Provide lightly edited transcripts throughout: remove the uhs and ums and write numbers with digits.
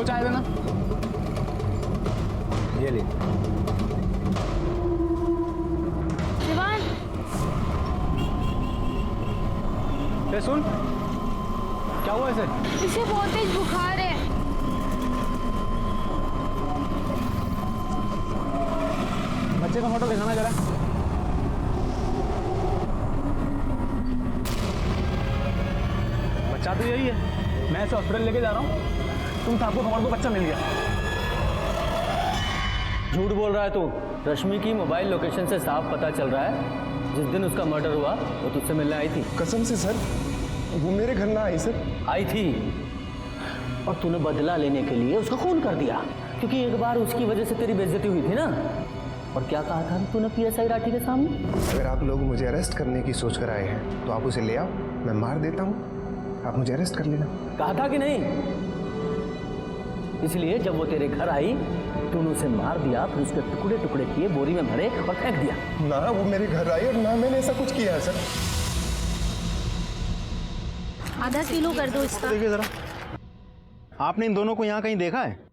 चाय देना। ये ले। विवान, ये सुन, क्या हुआ इसे? इसे बहुत तेज बुखार है। बच्चे का फोटो दिखाना जरा। बच्चा तो यही है, मैं इसे हॉस्पिटल लेके जा रहा हूँ। तुम साहब को खबर दो, बच्चा मिल गया। झूठ बोल रहा है तू। रश्मि की मोबाइल लोकेशन से साफ पता चल रहा है जिस दिन उसका मर्डर हुआ वो तुझसे मिलने आई थी। कसम से सर, वो मेरे घर ना आई सर। आई थी और तूने बदला लेने के लिए उसका खून कर दिया, क्योंकि एक बार उसकी वजह से तेरी बेइज्जती हुई थी ना। और क्या कहा था तूने पीएसआई राठी के सामने? अगर आप लोग मुझे अरेस्ट करने की सोच कर आए हैं तो आप उसे ले आओ, मैं मार देता हूँ, आप मुझे अरेस्ट कर लेना। कहा था कि नहीं? इसलिए जब वो तेरे घर आई तूने उसे मार दिया, फिर उसके टुकड़े टुकड़े किए, बोरी में भरे और फेंक दिया। ना वो मेरे घर आई और ना मैंने ऐसा कुछ किया है सर। आधा किलो कर दो इसका। देखिए जरा, आपने इन दोनों को यहाँ कहीं देखा है?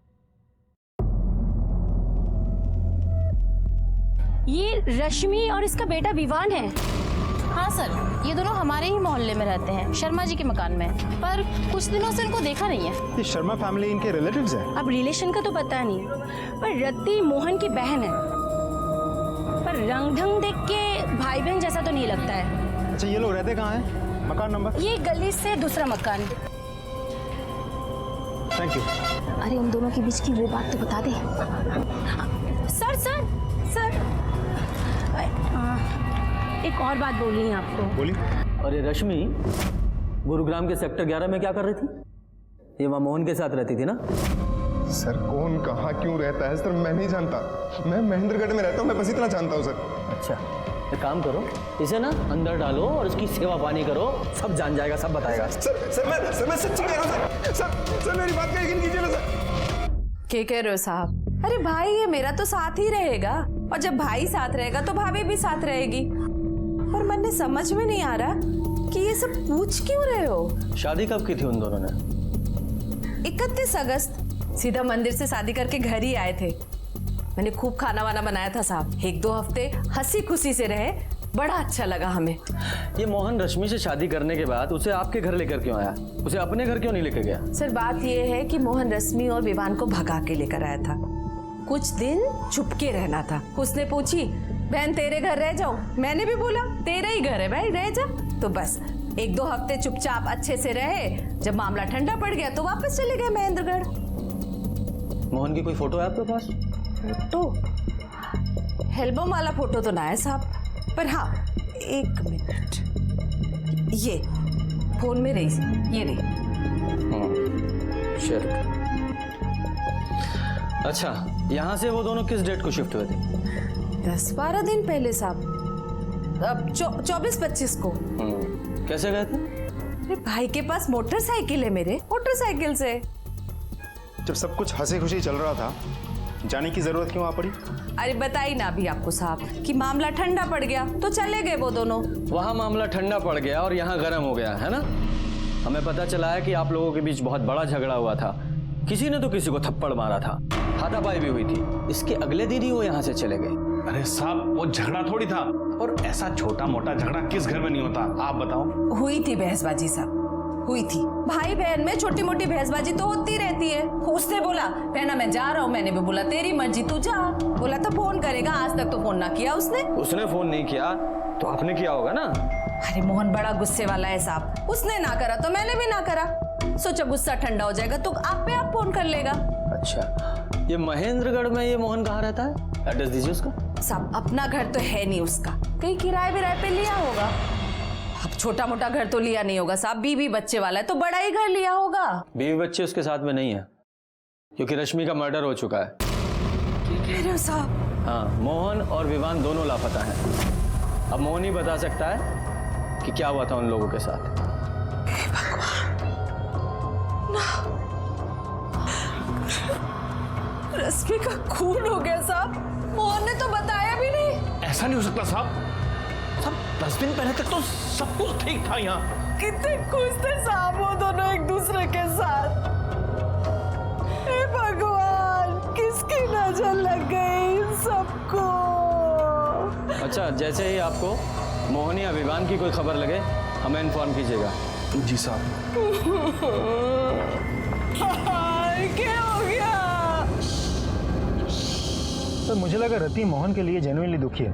ये रश्मि और इसका बेटा विवान है। हाँ सर, ये दोनों हमारे ही मोहल्ले में रहते हैं, शर्मा जी के मकान में। पर कुछ दिनों से इनको देखा नहीं है। ये शर्मा फैमिली इनके रिलेटिव्स हैं? अब रिलेशन का तो पता नहीं, पर रत्ती मोहन की बहन है। पर रंग ढंग देख के भाई बहन जैसा तो नहीं लगता है। अच्छा, ये लोग रहते कहाँ हैं? मकान नंबर? ये गली से दूसरा मकान। Thank you. अरे उन दोनों के बीच की वो बात तो बता दे। सर सर सर, एक और बात बोलनी है आपको। बोलिए। और ये रश्मि गुरुग्राम के सेक्टर 11 में क्या कर रही थी? ये वहाँ मोहन के साथ रहती थी ना? सर कौन कहाँ क्यों रहता है सर मैं नहीं जानता। मैं महेंद्रगढ़ में रहता हूँ, मैं बस इतना जानता हूँ सर। अच्छा, एक काम करो, इसे ना अंदर डालो और उसकी सेवा पानी करो, सब जान जाएगा, सब बताएगा। सर मैं सच्ची कह रहा हूँ सर मेरी बात का यकीन कीजिए ना सर। क्या कह रहे हो साहब? अरे भाई ये मेरा तो साथ ही रहेगा, और जब भाई साथ रहेगा तो भाभी भी साथ रहेगी। पर मन समझ में नहीं आ रहा कि ये सब पूछ क्यों रहे हो? शादी कब की थी उन दोनों ने? 31 अगस्त। सीधा मंदिर से शादी करके घर ही आए थे। मैंने खूब खाना वाना बनाया था साहब, 1-2 हफ्ते हंसी खुशी से रहे, बड़ा अच्छा लगा हमें। ये मोहन रश्मि से शादी करने के बाद उसे आपके घर लेकर क्यों आया? उसे अपने घर क्यों नहीं लेकर गया? सर बात ये है कि मोहन रश्मि और विवान को भगा के लेकर आया था। कुछ दिन चुपके रहना था। उसने पूछी बहन तेरे घर रह जाऊं? मैंने भी बोला तेरा ही घर है भाई, रह जा। तो बस 1-2 हफ्ते चुपचाप अच्छे से रहे। जब मामला ठंडा पड़ गया तो वापस चले गए महेंद्रगढ़। मोहन की कोई फोटो है आपके पास? फोटो? एल्बम वाला फोटो तो ना है साहब, पर हाँ 1 मिनट, ये फोन में रही, ये रही। शेयर। अच्छा, यहाँ से वो दोनों किस डेट को शिफ्ट हुए थे? 10-12 दिन पहले साहब, अब 24-25 को। कैसे गए थे? अरे भाई के पास मोटरसाइकिल है, मेरे मोटरसाइकिल से। जब सब कुछ हंसी खुशी चल रहा था, जाने की जरूरत क्यों आ पड़ी? अरे बताई ना अभी आपको साहब कि मामला ठंडा पड़ गया तो चले गए वो दोनों। वहाँ मामला ठंडा पड़ गया और यहाँ गर्म हो गया है ना? हमें पता चला है कि आप लोगों के बीच बहुत बड़ा झगड़ा हुआ था, किसी ने तो किसी को थप्पड़ मारा था, हाथापाई भी हुई थी। इसके अगले दिन ही वो यहाँ से चले गए। अरे साहब वो झगड़ा थोड़ी था, और ऐसा छोटा मोटा झगड़ा किस घर में नहीं होता, आप बताओ। हुई थी बहसबाजी साहब, हुई थी। भाई बहन में छोटी मोटी बहसबाजी तो होती रहती है। उसने बोला बहना मैं जा रहा हूँ, मैंने भी बोला तेरी मर्जी तू जा। बोला था फोन करेगा, आज तक तो फोन ना किया उसने। उसने फोन नहीं किया तो आपने किया होगा ना? अरे मोहन बड़ा गुस्से वाला है साहब, उसने ना करा तो मैंने भी ना करा। सोचा गुस्सा ठंडा हो जाएगा तो आप पे आप फोन कर लेगा। अच्छा, ये महेंद्रगढ़ में ये मोहन कहाँ रहता है? एड्रेस दीजिए उसका। साहब अपना घर तो है नहीं उसका, कहीं किराए विराए पे लिया होगा। अब छोटा मोटा घर तो लिया नहीं होगा साहब, बीवी बच्चे वाला है तो बड़ा ही घर लिया होगा। बीवी बच्चे उसके साथ में नहीं है, क्योंकि रश्मि का मर्डर हो चुका है। क्या कह रहे हो साहब? हाँ, मोहन और विवान दोनों लापता हैं। अब मोहन ही बता सकता है कि क्या हुआ था उन लोगों के साथ। रश्मि का खून हो गया साहब, मोहन ने तो बताया भी नहीं। ऐसा नहीं हो सकता साहब, 10 दिन पहले तक तो सब कुछ ठीक था यहाँ। कितने खुश थे साहब वो दोनों एक दूसरे के साथ। हे नजर लग गई सबको। अच्छा, जैसे ही आपको मोहन या विवान की कोई खबर लगे हमें इन्फॉर्म कीजिएगा। जी साहब। क्या हो गया? तो मुझे लगा रति मोहन के लिए जेन्युइनली दुखी है,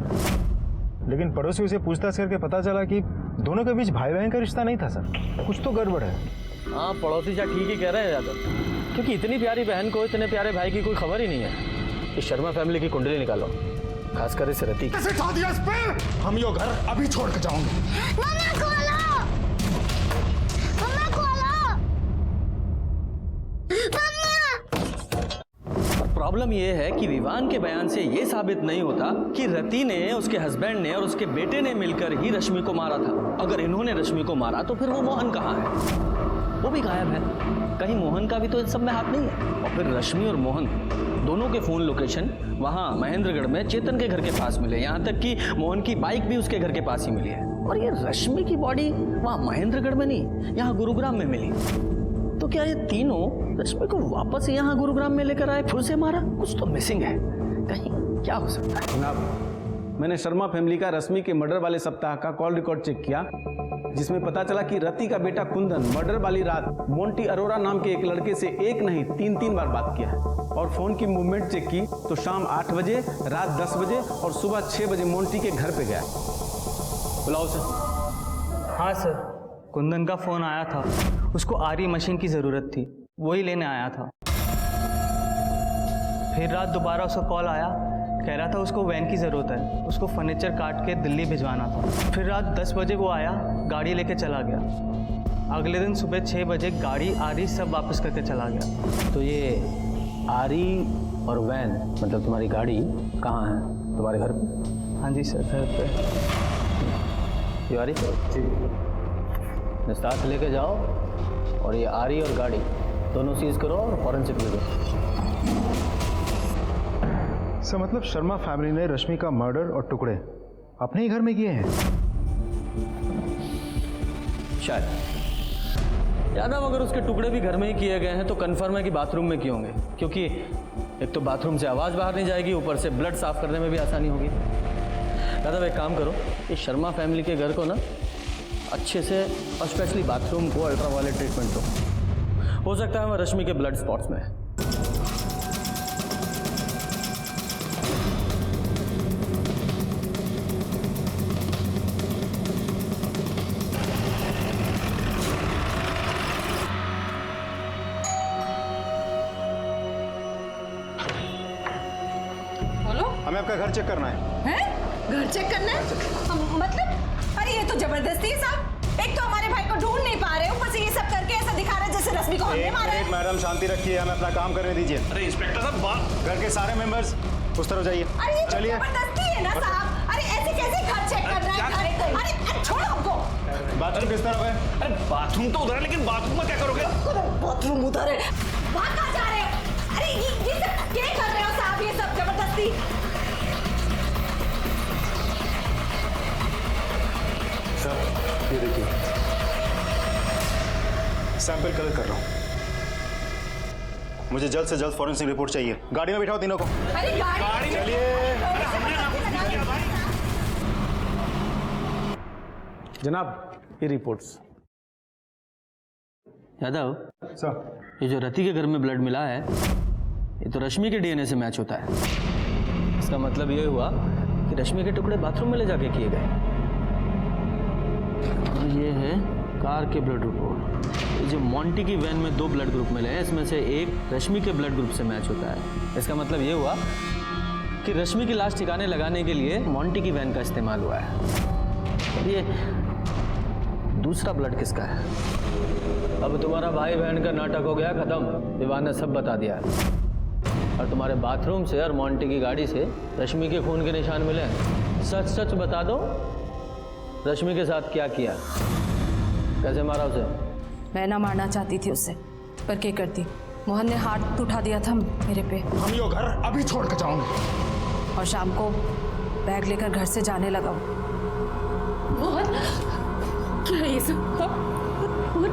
लेकिन पड़ोसियों से पूछताछ करके पता चला कि दोनों के बीच भाई बहन का रिश्ता नहीं था सर। कुछ तो गड़बड़ है। हाँ, पड़ोसी जा ठीक ही कह रहे हैं यादव, क्योंकि इतनी प्यारी बहन को इतने प्यारे भाई की कोई खबर ही नहीं है। इस शर्मा फैमिली की कुंडली निकालो, खासकर इस रति की। कैसे ठा दिया इस पे? हम यो घर अभी छोड़ के जाऊंगे। मम्मा खोलो, मम्मा खोलो, मम्मा। प्रॉब्लम यह है कि विवान के बयान से यह साबित नहीं होता कि रति ने, उसके हस्बैंड ने और उसके बेटे ने मिलकर ही रश्मि को मारा था। अगर इन्होंने रश्मि को मारा तो फिर वो मोहन कहाँ है? वो भी गायब है। कहीं मोहन का भी तो इस सब में हाथ नहीं है। और फिर रश्मि और मोहन दोनों के फोन लोकेशन वहाँ महेंद्रगढ़ में चेतन के घर के पास मिले। यहाँ तक कि मोहन की बाइक भी उसके घर के पास ही मिली है। और ये रश्मि की बॉडी वहाँ महेंद्रगढ़ में नहीं, यहाँ गुरुग्राम में मिली। तो क्या ये तीनों रश्मि को वापस यहाँ गुरुग्राम में लेकर आए, फिर से मारा? कुछ तो मिसिंग है। कहीं क्या हो सकता है? जनाब, मैंने शर्मा फैमिली का रश्मि के मर्डर वाले सप्ताह का कॉल रिकॉर्ड चेक किया, जिसमें पता चला कि रति का बेटा कुंदन मर्डर वाली रात मोंटी अरोरा नाम के एक लड़के से एक नहीं 3 बार बात किया है। और फोन की मूवमेंट चेक की तो शाम 8 बजे, रात 10 बजे और सुबह 6 बजे मोंटी के घर पे गया। बुलाओ सर। हाँ सर, कुंदन का फोन आया था। उसको आरी मशीन की ज़रूरत थी, वही लेने आया था। फिर रात दोबारा उसका कॉल आया, कह रहा था उसको वैन की ज़रूरत है, उसको फर्नीचर काट के दिल्ली भिजवाना था। फिर रात 10 बजे वो आया, गाड़ी लेके चला गया। अगले दिन सुबह 6 बजे गाड़ी आरी सब वापस करके चला गया। तो ये आरी और वैन मतलब तुम्हारी गाड़ी कहाँ है? तुम्हारे घर पे? हाँ जी सर, घर पे। ये आरी साथ लेके जाओ और ये आरी और गाड़ी दोनों सीज करो और फॉरेंसिक ले दो। सर मतलब शर्मा फैमिली ने रश्मि का मर्डर और टुकड़े अपने ही घर में किए हैं? शायद। यादव, अगर उसके टुकड़े भी घर में ही किए गए हैं तो कंफर्म है कि बाथरूम में किए होंगे, क्योंकि एक तो बाथरूम से आवाज़ बाहर नहीं जाएगी, ऊपर से ब्लड साफ करने में भी आसानी होगी। यादव, एक काम करो, इस शर्मा फैमिली के घर को ना अच्छे से और स्पेशली बाथरूम को अल्ट्रावायलेट ट्रीटमेंट दो। हो सकता है वह रश्मि के ब्लड स्पॉट्स में है। हमें आपका घर चेक करना है। हैं? घर चेक करना है? मतलब अरे ये तो जबरदस्ती है साहब। एक तो हमारे भाई को ढूंढ नहीं पा रहे, ऊपर से ये सब करके ऐसा दिखा रहे जैसे रश्मि को हमने मारा है। मैडम शांति रखिए, हमें अपना काम करने दीजिए। अरे इंस्पेक्टर साहब, घर के सारे मेंबर्स उस तरफ जाइए। अरे ये तो चलिए। जबरदस्ती है ना साहब। अरे ऐसे कैसे घर चेक कर रहा है? अरे छोड़ो हमको। बाथरूम किस तरफ है? अरे बाथरूम तो उधर है, लेकिन बाथरूम में क्या करोगे? बाथरूम उधर है। वहाँ कहाँ जा रहे हो? अरे ये सब क्या कर रहे हो साहब? ये सब जबरदस्ती। सर ये देखिए, सैंपल कलेक्ट कर रहा हूँ। मुझे जल्द से जल्द फॉरेंसिक रिपोर्ट चाहिए। गाड़ी में बिठाओ तीनों को। अरे गाड़ी चलिए। जनाब, ये रिपोर्ट्स। यादव, सर ये जो रति के घर में ब्लड मिला है ये तो रश्मि के डीएनए से मैच होता है। इसका मतलब ये हुआ कि रश्मि के टुकड़े बाथरूम में ले जाके किए गए। और ये है कार के ब्लड रिपोर्ट। ये जो मोंटी की वैन में 2 ब्लड ग्रुप मिले हैं, इसमें से एक रश्मि के ब्लड ग्रुप से मैच होता है। इसका मतलब ये हुआ कि रश्मि की लाश ठिकाने लगाने के लिए मोंटी की वैन का इस्तेमाल हुआ है। और ये दूसरा ब्लड किसका है? अब तुम्हारा भाई बहन का नाटक हो गया खत्म। विवान ने सब बता दिया। और तुम्हारे बाथरूम से और मोंटी की गाड़ी से रश्मि के खून के निशान मिले। सच सच बता दो, रश्मि के साथ क्या किया, कैसे मारा उसे? मैं ना मारना चाहती थी उसे, पर क्या करती, मोहन ने हाथ उठा दिया था मेरे पे। हम यो घर अभी छोड़ के जाऊंगे। और शाम को बैग लेकर घर से जाने लगा। मोहन, क्या ये सब? मोहन,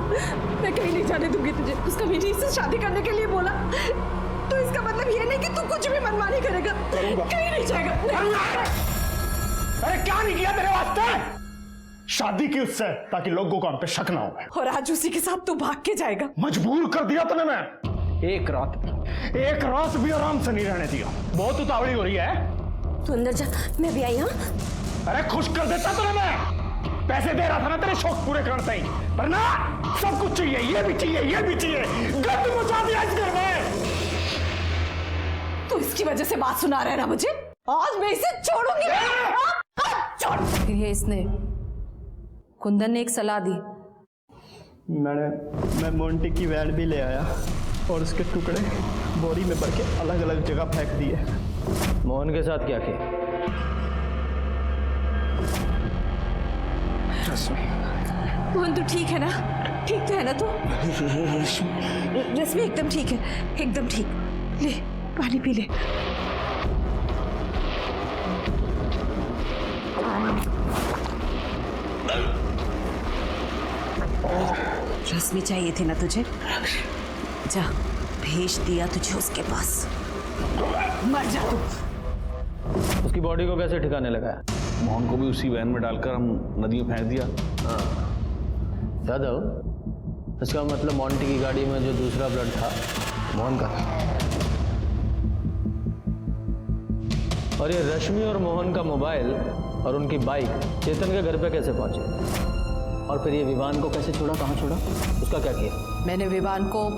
मैं कहीं नहीं जाने दूंगी तुझे। उसका मीठी से शादी करने के लिए बोला, तो इसका मतलब ये नहीं कि तू कुछ भी मनमानी करेगा। कहीं नहीं जाएगा। अरे क्या नहीं किया तेरे वास्ते? शादी की उससे ताकि लोगों को हम पे शक ना हो। और आज उसी के साथ तू भाग के जाएगा। मजबूर कर दिया तूने। मैं एक रात भी आराम से नहीं रहने दिया। बहुत उतावली हो रही है। तू अंदर जा, मैं भी आई। हाँ अरे खुश कर देता तूने। मैं पैसे दे रहा था ना तेरे शौक पूरे करते ही, पर ना सब कुछ चाहिए, ये भी चाहिए, ये भी चाहिए। गंद मचा दिया इस घर में। तू इसकी वजह से बात सुना रहा है ना मुझे। आज मैं इसे छोड़ूंगी। छोड़। फिर ये इसने कुंदन ने एक सलाह दी। मैं मोंटी की वैन भी ले आया और उसके टुकड़े बोरी में भर के अलग अलग जगह फेंक दिए। मोहन के साथ क्या किया? मोहन तू ठीक है ना? ठीक तो है ना तू? रश्मि एकदम ठीक है, एकदम ठीक। ले पानी पी ले। रश्मि चाहिए थी ना तुझे? जा, भेज दिया तुझे उसके पास। मर जा तू। उसकी बॉडी को कैसे ठिकाने लगाया? मोहन को भी उसी वैन में डालकर हम नदी में फेंक दिया। यादव, इसका मतलब मोंटी की गाड़ी में जो दूसरा ब्लड था मोहन का था। और ये रश्मि और मोहन का मोबाइल और उनकी बाइक चेतन के घर पे कैसे पहुंचे? और फिर ये विवान को कैसे छोड़ा? कहाँ छोड़ा? उसका क्या किया? मैंने विवान को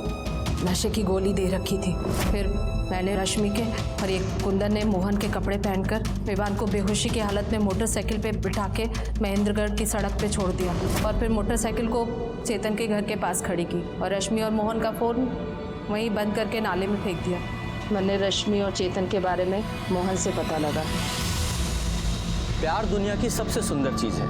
नशे की गोली दे रखी थी। फिर मैंने रश्मि के और एक कुंदन ने मोहन के कपड़े पहनकर विवान को बेहोशी की हालत में मोटरसाइकिल पे बिठा के महेंद्रगढ़ की सड़क पे छोड़ दिया और फिर मोटरसाइकिल को चेतन के घर के पास खड़ी की और रश्मि और मोहन का फ़ोन वहीं बंद करके नाले में फेंक दिया। मैंने रश्मि और चेतन के बारे में मोहन से पता लगा। प्यार दुनिया की सबसे सुंदर चीज है,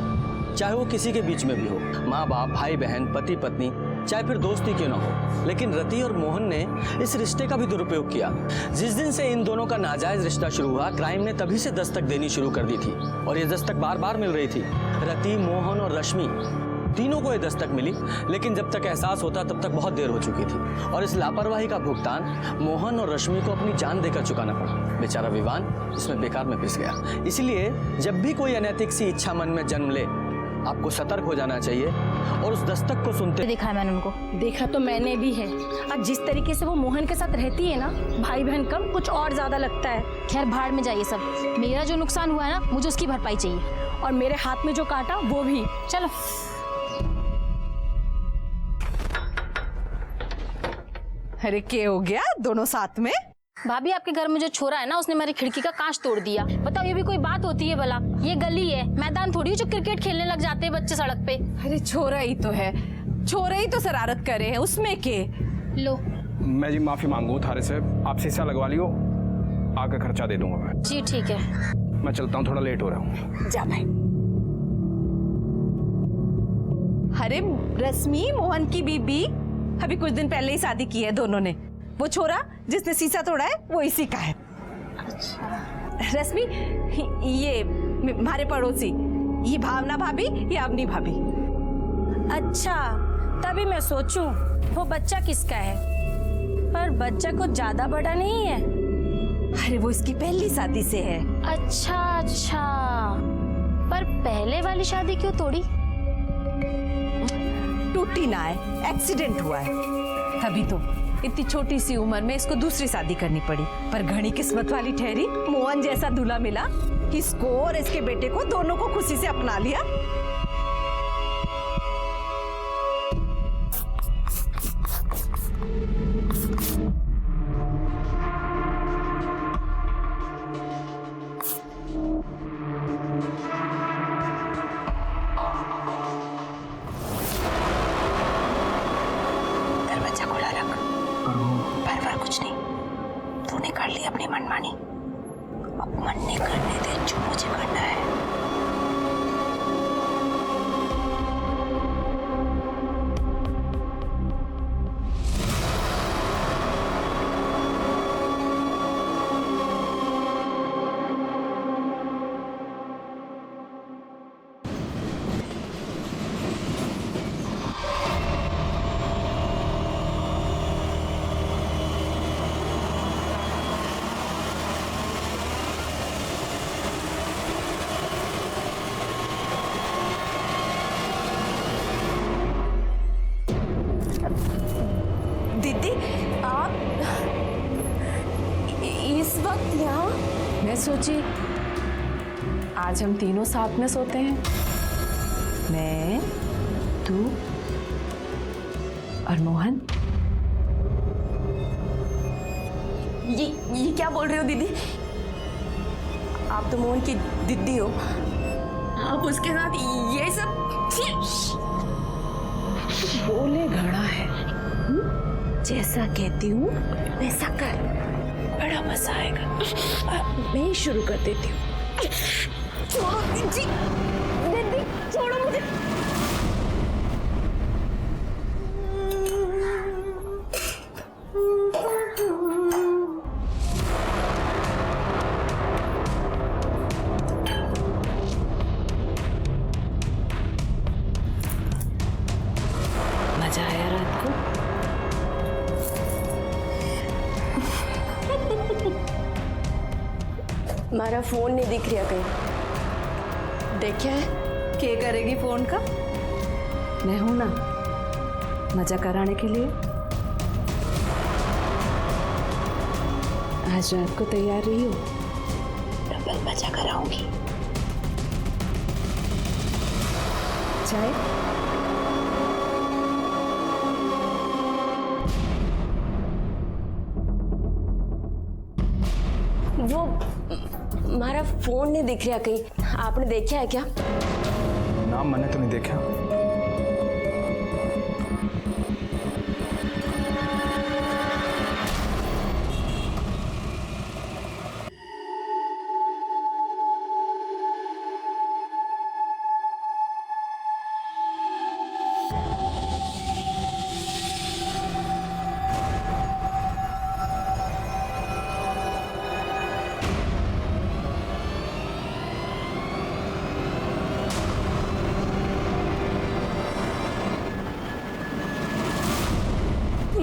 चाहे वो किसी के बीच में भी हो, माँ बाप, भाई बहन, पति पत्नी, चाहे फिर दोस्ती क्यों ना हो। लेकिन रति और मोहन ने इस रिश्ते का भी दुरुपयोग किया। जिस दिन से इन दोनों का नाजायज रिश्ता शुरू हुआ, क्राइम ने तभी से दस्तक देनी शुरू कर दी थी और ये दस्तक बार बार मिल रही थी। रति, मोहन और रश्मि तीनों को ये दस्तक मिली, लेकिन जब तक एहसास होता तब तक बहुत देर हो चुकी थी और इस लापरवाही का भुगतान मोहन और रश्मि को अपनी जान देकर चुकाना पड़ा। बेचारा विवान इसमें बेकार में पिस गया। इसलिए जब भी कोई अनैतिक सी इच्छा मन में जन्म ले, आपको सतर्क हो जाना चाहिए और उस दस्तक को सुनते। देखा है मैंने उनको। देखा तो मैंने भी है। अब जिस तरीके से वो मोहन के साथ रहती है ना, भाई बहन कम कुछ और ज्यादा लगता है। खैर भाड़ में जाइए सब। मेरा जो नुकसान हुआ है ना, मुझे उसकी भरपाई चाहिए। और मेरे हाथ में जो काटा वो भी। चलो। अरे क्या हो गया दोनों साथ में? भाभी आपके घर में जो छोरा है ना, उसने मेरी खिड़की का कांच तोड़ दिया। बताओ ये भी कोई बात होती है भला? ये गली है, मैदान थोड़ी जो क्रिकेट खेलने लग जाते हैं बच्चे सड़क पे। अरे छोरा ही तो है, छोरा ही तो शरारत करे हैं, उसमें के। लो। मैं जी माफी मांगू थारे से, आप शीशा लगवा लियो, आके खर्चा दे दूंगा मैं। जी ठीक है। मैं चलता हूँ, थोड़ा लेट हो रहा हूँ। जा भाई। अरे रश्मि मोहन की बीबी अभी कुछ दिन पहले ही शादी की है दोनों ने। वो छोरा जिसने शीशा तोड़ा है वो इसी का है। अच्छा। रश्मि ये हमारे पड़ोसी, ये भावना भाभी, ये अवनी भाभी। अच्छा, तभी मैं सोचूं वो बच्चा किसका है, पर बच्चा कुछ ज्यादा बड़ा नहीं है। अरे वो इसकी पहली शादी से है। अच्छा अच्छा, पर पहले वाली शादी क्यों तोड़ी? टूटी ना है, एक्सीडेंट हुआ है, तभी तो इतनी छोटी सी उम्र में इसको दूसरी शादी करनी पड़ी। पर घनी किस्मत वाली ठहरी, मोहन जैसा दूल्हा मिला कि इसको और इसके बेटे को दोनों को खुशी से अपना लिया। दरवाजा खुला रख। पर कुछ नहीं, तूने कर ली अपनी मनमानी, अब मन नहीं करने दे जो मुझे करना है। सोची आज हम तीनों साथ में सोते हैं, मैं, तू और मोहन। ये क्या बोल रहे हो दीदी? आप तो मोहन की दीदी हो, आप उसके साथ ये सब बोले घड़ा है। जैसा कहती हूँ वैसा कर, बड़ा मजा आएगा। मैं ही शुरू कर देती हूँ। छोड़ो जी, दीदी छोड़ो मुझे। मजा आया रात को? हमारा फोन नहीं दिख रहा कहीं, देखा है? क्या करेगी फोन का? मैं हूं ना मजा कराने के लिए। आज रात को तैयार रही हो, डबल मजा कराऊंगी। चाय? वो हमारा फोन नहीं दिख रहा कहीं, आपने देखा है क्या? नाम मैंने तो नहीं देखा।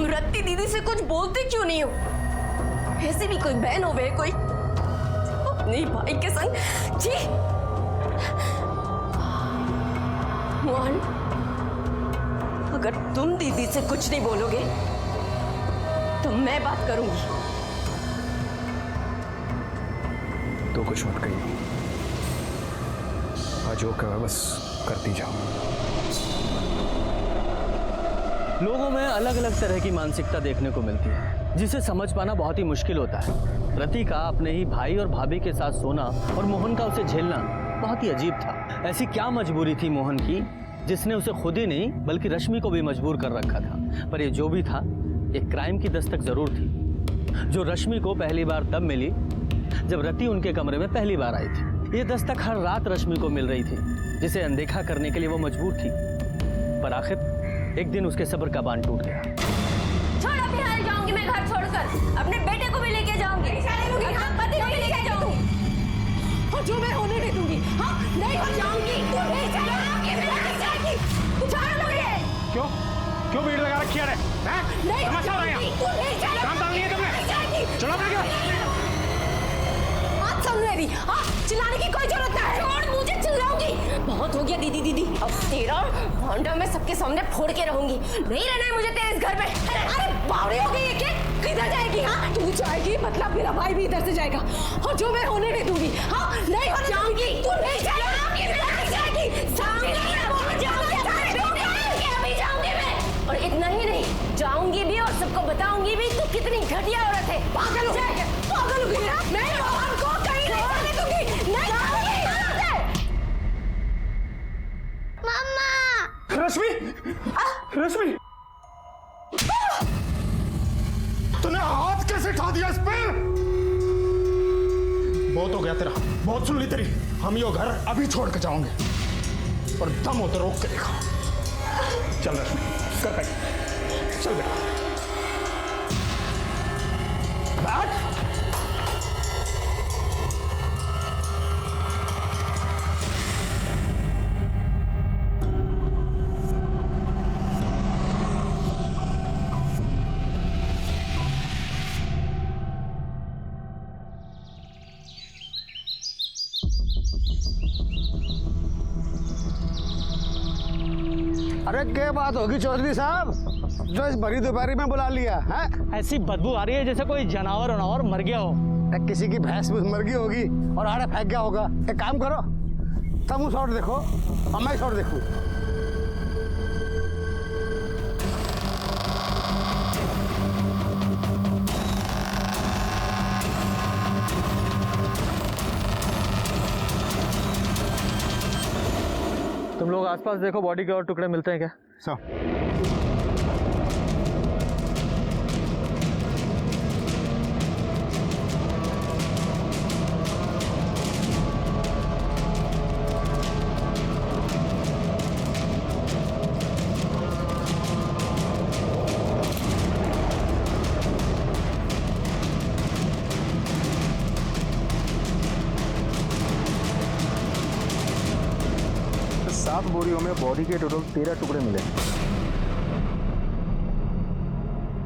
रत्ती दीदी से कुछ बोलते क्यों नहीं हो? ऐसे भी कोई बहन हो वे कोई अपने भाई के संग। जी मोहन, अगर तुम दीदी से कुछ नहीं बोलोगे तो मैं बात करूंगी। तो कुछ मत कहिए, आज जो कहा बस करती जाओ। लोगों में अलग अलग तरह की मानसिकता देखने को मिलती है, जिसे समझ पाना बहुत ही मुश्किल होता है। रति का अपने ही भाई और भाभी के साथ सोना और मोहन का उसे झेलना बहुत ही अजीब था। ऐसी क्या मजबूरी थी मोहन की जिसने उसे खुद ही नहीं बल्कि रश्मि को भी मजबूर कर रखा था। पर ये जो भी था, एक क्राइम की दस्तक जरूर थी, जो रश्मि को पहली बार तब मिली जब रति उनके कमरे में पहली बार आई थी। ये दस्तक हर रात रश्मि को मिल रही थी, जिसे अनदेखा करने के लिए वो मजबूर थी। पर आखिर एक दिन उसके सब्र का बांध टूट गया। छोड़, अभी हाल जाऊंगी मैं घर छोड़कर, अपने बेटे को भी लेके जाऊंगी, हाँ, पति को भी लेके जाऊंगी, और जो मैं होने नहीं दूंगी। हाँ, नहीं हो जाऊंगी, तू नहीं चलोगी, मैं नहीं जाएगी, तू छोड़ मुझे। क्यों क्यों भीड़ लगा रखी है? नहीं समझ आ रहा है? तू नहीं चलोगी, काम डाल दिया तुमने? चलो मैं क्या? बात सुन मेरी, हाँ, चिल्लाने की कोई जरूरत नहीं है। छोड़ मुझे, चिल्लाऊंगी। बहुत हो गया दीदी दीदी, अब तेरा होंडा मैं सबके सामने फोड़ के रहूंगी। नहीं रहना है मुझे तेरे इस घर में। अरे बावड़ी हो गई है क्या? किधर जाएगी? हाँ, तू जाएगी मतलब मेरा भाई भी इधर से जाएगा, और जो मैं होने नहीं दूंगी। हाँ, नहीं हो जाऊंगी, तू नहीं जाएगी, नहीं जाएगी, अभी जाऊंगी मैं। और इतना ही नहीं, जाऊंगी भी और सबको बताऊंगी भी तू कितनी घटिया औरत है। पागल हो गई, पागल हो गई। मैं मोहन को कहीं नहीं जाने दूंगी, नहीं जाऊंगी। मम्मा, रश्मि, रश्मि, तूने हाथ कैसे उठा दिया इस पे? बहुत हो गया तेरा, बहुत सुन ली तेरी। हम ये घर अभी छोड़ के जाओगे, और दम हो तो रोक के देखा। चल रश्मि, कर बैठ, चल बैठ। अरे क्या बात होगी चौधरी साहब, जो इस भरी दोपहरी में बुला लिया है? ऐसी बदबू आ रही है जैसे कोई जानवर मर गया हो। किसी की भैंस भूस मर गई होगी और आड़े फेंक गया होगा। एक काम करो, तुम शॉट देखो और मैं शॉट देखूं। तुम लोग आसपास देखो, बॉडी के और टुकड़े मिलते हैं क्या? सर सात बोरियों में बॉडी के टोटल 13 टुकड़े मिले।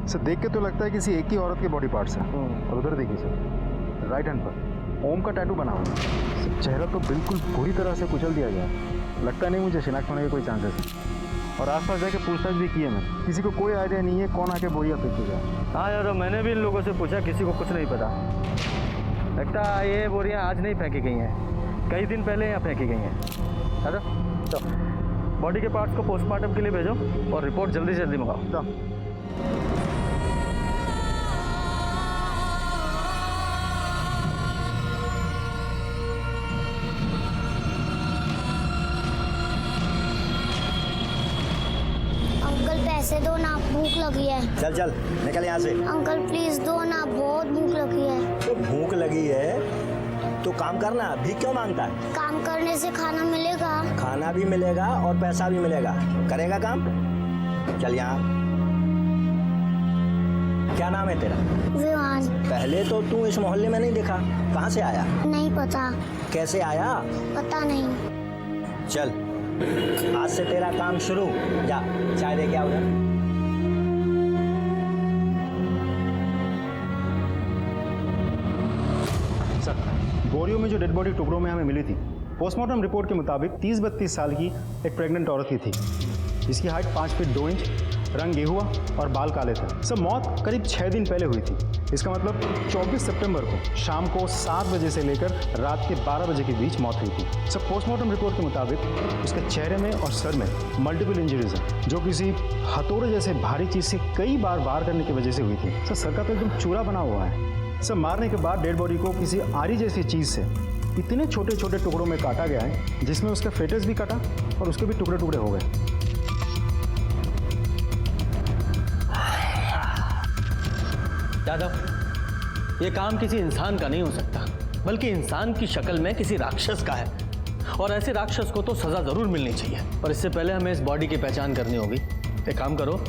सर देख के तो लगता है किसी एक ही औरत के बॉडी पार्ट्स हैं। और उधर देखिए सर, राइट हैंड पर ओम का टैटू बना हुआ है। सर चेहरा तो बिल्कुल बुरी तरह से कुचल दिया गया। लगता नहीं मुझे शिनाख्त होने के कोई चांसेस है। और आसपास जाके पूछताछ भी की है मैंने, किसी को कोई आइडिया नहीं है कौन आके बोरिया फेंकेगा। हाँ यार, मैंने भी इन लोगों से पूछा, किसी को कुछ नहीं पता। लगता है ये बोरियां आज नहीं फेंकी गई हैं, कई दिन पहले यहाँ फेंकी गई हैं। अरे तो बॉडी के पार्ट्स को पोस्टमार्टम के लिए भेजो और रिपोर्ट जल्दी से जल्दी मंगाओ। तो अंकल पैसे दो ना, भूख लगी है। चल चल निकल यहाँ से। अंकल प्लीज दो ना, बहुत भूख लगी है। तो भूख लगी है तो काम करना, भीख क्यों मांगता है? काम करने से खाना मिलेगा। खाना भी मिलेगा और पैसा भी मिलेगा, करेगा काम? चल यहाँ। क्या नाम है तेरा? विवान। पहले तो तू इस मोहल्ले में नहीं देखा, कहाँ से आया? नहीं पता। कैसे आया? पता नहीं। चल आज से तेरा काम शुरू। जा चाय दे के आओ। बोरियों में जो डेड बॉडी टुकड़ों में हमें मिली थी, पोस्टमार्टम रिपोर्ट के मुताबिक 30-32 साल की एक प्रेग्नेंट औरत ही थी, जिसकी हाइट 5 फीट 2 इंच, रंग गेहुआ और बाल काले थे। सब मौत करीब 6 दिन पहले हुई थी। इसका मतलब 24 सितंबर को शाम को 7 बजे से लेकर रात के 12 बजे के बीच मौत हुई थी। सब पोस्टमार्टम रिपोर्ट के मुताबिक उसके चेहरे में और सर में मल्टीपल इंजरीज हैं, जो किसी हथौड़े जैसे भारी चीज़ से कई बार वार करने की वजह से हुई थी। सर का तो एकदम चूरा बना हुआ है। सब मारने के बाद डेड बॉडी को किसी आरी जैसी चीज़ से इतने छोटे छोटे टुकड़ों में काटा गया है, जिसमें उसका फेटस भी कटा और उसके भी टुकड़े टुकड़े हो गए। यादव, ये काम किसी इंसान का नहीं हो सकता, बल्कि इंसान की शक्ल में किसी राक्षस का है। और ऐसे राक्षस को तो सजा जरूर मिलनी चाहिए, पर इससे पहले हमें इस बॉडी की पहचान करनी होगी। एक काम करो,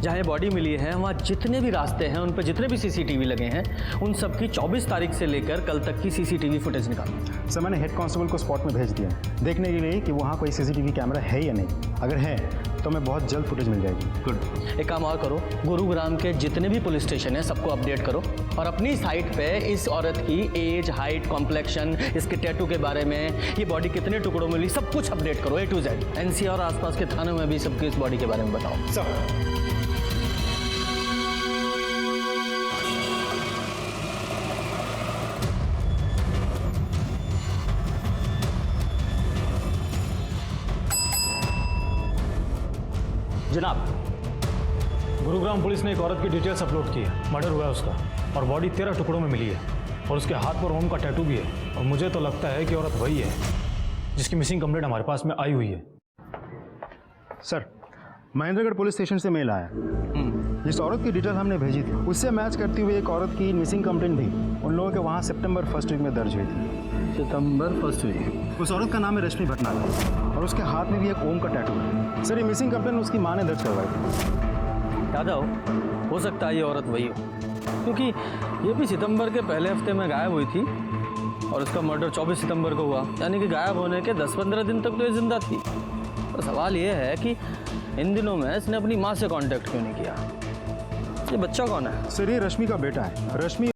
जहाँ ये बॉडी मिली है वहाँ जितने भी रास्ते हैं, उन पर जितने भी सीसीटीवी लगे हैं, उन सब की 24 तारीख से लेकर कल तक की सीसीटीवी फुटेज निकालो। सर मैंने हेड कांस्टेबल को स्पॉट में भेज दिया है, देखने के लिए कि वहाँ कोई सीसीटीवी कैमरा है या नहीं। अगर है तो हमें बहुत जल्द फुटेज मिल जाएगी। गुड। एक काम और करो, गुरुग्राम के जितने भी पुलिस स्टेशन है सबको अपडेट करो और अपनी साइट पे इस औरत की एज, हाइट, कॉम्प्लेक्शन, इसके टैटू के बारे में, ये बॉडी कितने टुकड़ों में मिली, सब कुछ अपडेट करो A to Z। NCR और आसपास के थानों में भी सबकी इस बॉडी के बारे में बताओ। सर जनाब, गुरुग्राम पुलिस ने एक औरत की डिटेल्स अपलोड की है। मर्डर हुआ है उसका और बॉडी 13 टुकड़ों में मिली है और उसके हाथ पर ओम का टैटू भी है। और मुझे तो लगता है कि औरत वही है जिसकी मिसिंग कंप्लेंट हमारे पास में आई हुई है। सर महेंद्रगढ़ पुलिस स्टेशन से मेल आया। जिस औरत की डिटेल हमने भेजी थी उससे मैच करती हुई एक औरत की मिसिंग कंप्लेंट भी उन लोगों के वहाँ सितंबर 1st वीक में दर्ज हुई थी। सितंबर 1st वीक? उस औरत का नाम है रश्मि भटनागर और उसके हाथ में भी एक ओम का टैटू है। सर ये मिसिंग कंप्लेंट उसकी माँ ने दर्ज करवाई थी। यादव, हो सकता है ये औरत वही हो, क्योंकि ये भी सितंबर के पहले हफ्ते में गायब हुई थी और उसका मर्डर 24 सितंबर को हुआ, यानी कि गायब होने के 10-15 दिन तक तो ये जिंदा थी। तो सवाल ये है कि इन दिनों में इसने अपनी माँ से कांटेक्ट क्यों नहीं किया? ये बच्चा कौन है? सर ये रश्मि का बेटा है। रश्मि